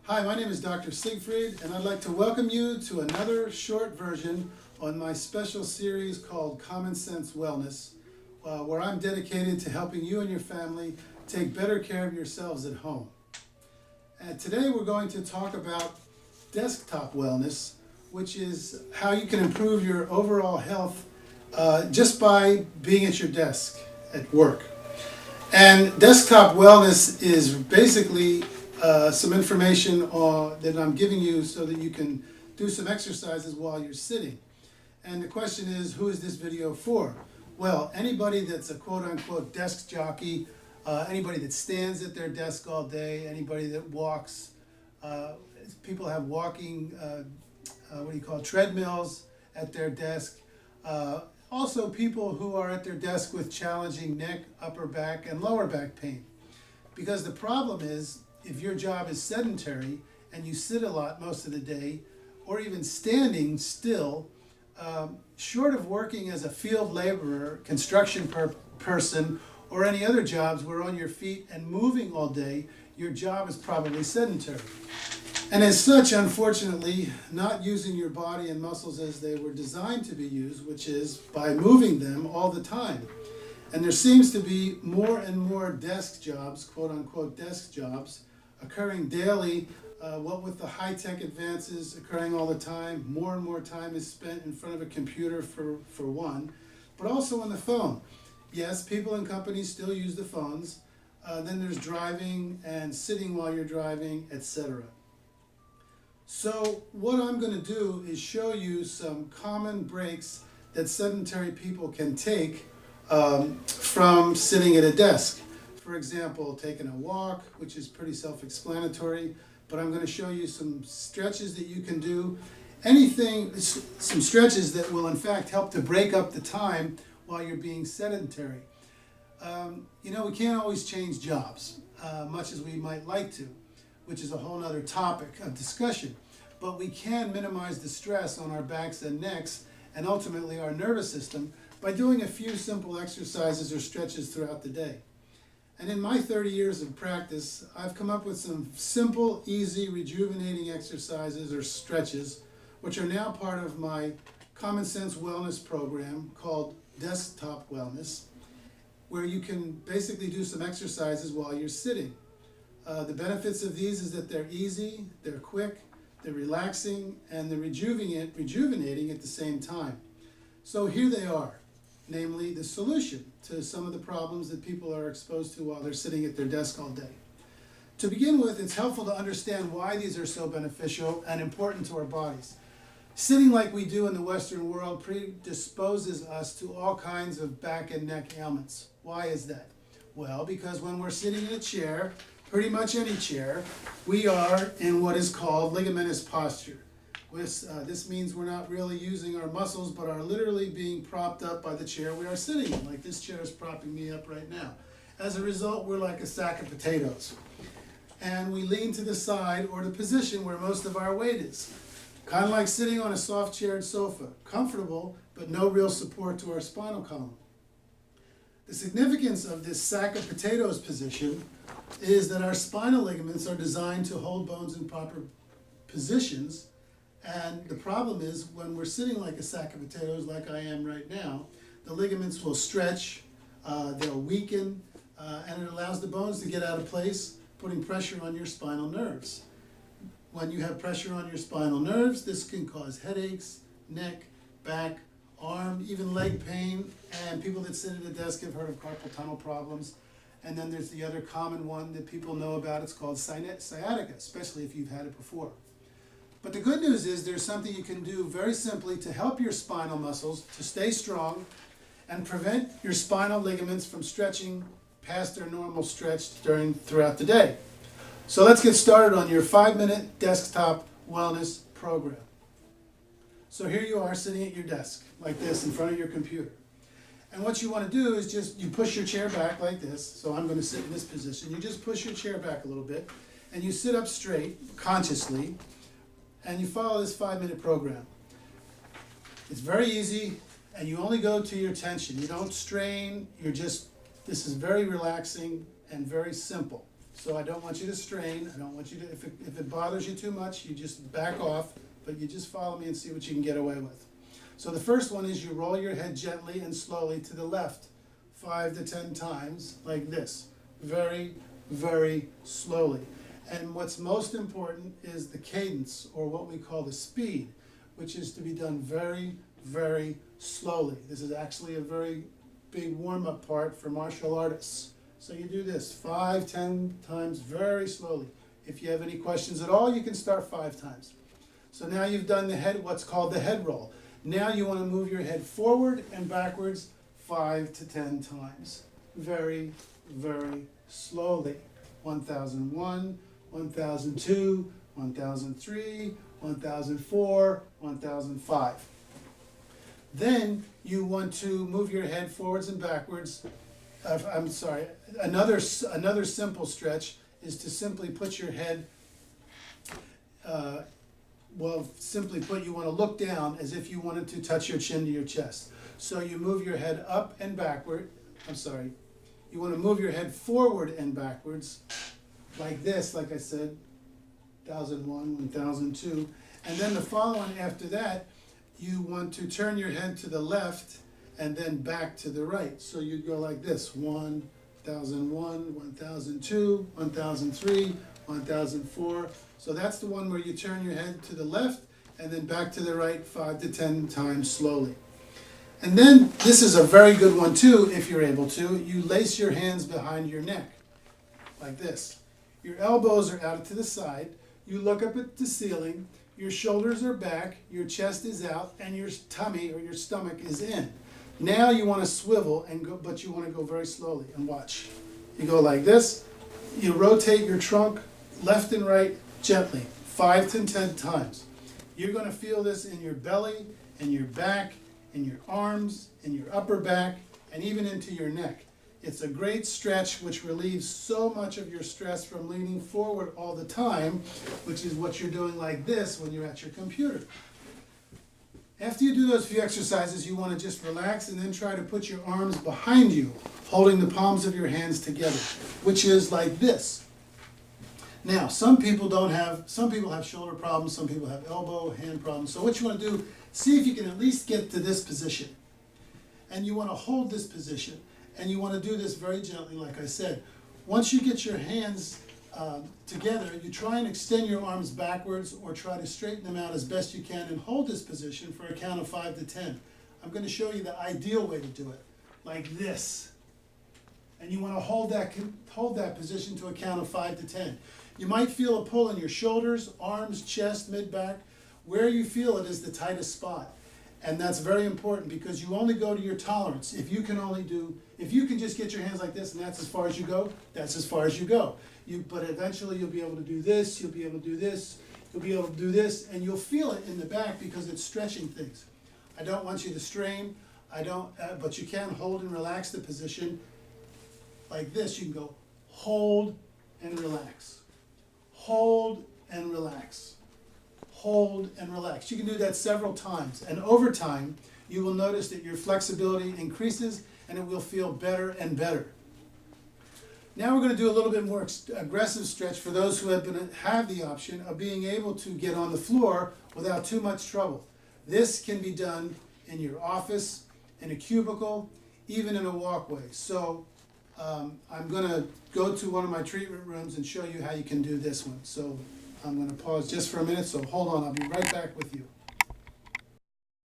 Hi, my name is Dr. Siegfried, and I'd like to welcome you to another short version on my special series called Common Sense Wellness, where I'm dedicated to helping you and your family take better care of yourselves at home. And today we're going to talk about desktop wellness, which is how you can improve your overall health just by being at your desk at work. And desktop wellness is basically some information that I'm giving you so that you can do some exercises while you're sitting. And the question is, who is this video for? Well, anybody that's a quote-unquote desk jockey, anybody that stands at their desk all day, anybody that walks. People have walking, treadmills at their desk. Also people who are at their desk with challenging neck, upper back, and lower back pain. Because the problem is, if your job is sedentary and you sit a lot most of the day, or even standing still, short of working as a field laborer, construction person, or any other jobs where on your feet and moving all day, your job is probably sedentary. And as such, unfortunately, not using your body and muscles as they were designed to be used, which is by moving them all the time. And there seems to be more and more desk jobs, quote-unquote desk jobs, occurring daily. What with the high-tech advances occurring all the time, more and more time is spent in front of a computer for one, but also on the phone. Yes, people in companies still use the phones. Then there's driving and sitting while you're driving, etc. So what I'm going to do is show you some common breaks that sedentary people can take from sitting at a desk. For example, taking a walk, which is pretty self-explanatory, but I'm going to show you some stretches that you can do. Some stretches that will in fact help to break up the time while you're being sedentary. We can't always change jobs, much as we might like to, which is a whole other topic of discussion. But we can minimize the stress on our backs and necks, and ultimately our nervous system, by doing a few simple exercises or stretches throughout the day. And in my 30 years of practice, I've come up with some simple, easy, rejuvenating exercises or stretches, which are now part of my Common Sense Wellness program called Desktop Wellness, where you can basically do some exercises while you're sitting. The benefits of these is that they're easy, they're quick, they're relaxing, and they're rejuvenating at the same time. So here they are, namely the solution to some of the problems that people are exposed to while they're sitting at their desk all day. To begin with, it's helpful to understand why these are so beneficial and important to our bodies. Sitting like we do in the Western world predisposes us to all kinds of back and neck ailments. Why is that? Well, because when we're sitting in a chair, pretty much any chair, we are in what is called ligamentous posture. This means we're not really using our muscles, but are literally being propped up by the chair we are sitting in, like this chair is propping me up right now. As a result, we're like a sack of potatoes. And we lean to the side or the position where most of our weight is. Kind of like sitting on a soft-chaired sofa, comfortable, but no real support to our spinal column. The significance of this sack of potatoes position is that our spinal ligaments are designed to hold bones in proper positions. And the problem is, when we're sitting like a sack of potatoes, like I am right now, the ligaments will stretch, they'll weaken, and it allows the bones to get out of place, putting pressure on your spinal nerves. When you have pressure on your spinal nerves, this can cause headaches, neck, back, arm, even leg pain, and people that sit at a desk have heard of carpal tunnel problems. And then there's the other common one that people know about, it's called sciatica, especially if you've had it before. But the good news is there's something you can do very simply to help your spinal muscles to stay strong and prevent your spinal ligaments from stretching past their normal stretch throughout the day. So let's get started on your 5-minute desktop wellness program. So here you are sitting at your desk like this in front of your computer. And what you want to do is you push your chair back like this. So I'm going to sit in this position. You just push your chair back a little bit and you sit up straight consciously. And you follow this 5-minute program. It's very easy, and you only go to your tension. You don't strain, this is very relaxing and very simple. So I don't want you to strain, I don't want you to, if it bothers you too much, you just back off, but you just follow me and see what you can get away with. So the first one is you roll your head gently and slowly to the left, 5 to 10 times, like this. Very, very slowly. And what's most important is the cadence, or what we call the speed, which is to be done very, very slowly. This is actually a very big warm-up part for martial artists. So you do this 5, 10 times very slowly. If you have any questions at all, you can start 5 times. So now you've done the head, what's called the head roll. Now you want to move your head forward and backwards 5 to 10 times. Very, very slowly. 1001, 1002, 1003, 1004, 1005. Then you want to move your head forwards and backwards. I'm sorry, another simple stretch is to simply put your head, simply put, you want to look down as if you wanted to touch your chin to your chest. So you move your head up and backward, you want to move your head forward and backwards, like this, like I said, 1001, 1002. And then the following after that, you want to turn your head to the left and then back to the right. So you go like this, 1001, 1002, 1003, 1004. So that's the one where you turn your head to the left and then back to the right 5 to 10 times slowly. And then this is a very good one too, if you're able to. You lace your hands behind your neck, like this. Your elbows are out to the side. You look up at the ceiling. Your shoulders are back, your chest is out, and your tummy or your stomach is in. Now you want to swivel and go, but you want to go very slowly, and watch. You go like this. You rotate your trunk left and right gently, 5 to 10 times. You're going to feel this in your belly, in your back, in your arms, in your upper back, and even into your neck. It's a great stretch which relieves so much of your stress from leaning forward all the time, which is what you're doing like this when you're at your computer. After you do those few exercises, you want to just relax and then try to put your arms behind you, holding the palms of your hands together, which is like this. Now, some people have shoulder problems, some people have elbow, hand problems. So what you want to do, see if you can at least get to this position. And you want to hold this position. And you want to do this very gently, like I said. Once you get your hands together, you try and extend your arms backwards or try to straighten them out as best you can and hold this position for a count of 5 to 10. I'm going to show you the ideal way to do it, like this. And you want to hold that position to a count of 5 to 10. You might feel a pull in your shoulders, arms, chest, mid-back. Where you feel it is the tightest spot. And that's very important because you only go to your tolerance. If you can just get your hands like this and that's as far as you go, that's as far as you go. But eventually you'll be able to do this, you'll be able to do this, you'll be able to do this, and you'll feel it in the back because it's stretching things. I don't want you to strain, but you can hold and relax the position like this. You can go hold and relax, hold and relax. Hold and relax. You can do that several times, and over time you will notice that your flexibility increases and it will feel better and better. Now we're going to do a little bit more aggressive stretch for those who have the option of being able to get on the floor without too much trouble. This can be done in your office, in a cubicle, even in a walkway. So I'm going to go to one of my treatment rooms and show you how you can do this one. So I'm going to pause just for a minute, so hold on, I'll be right back with you.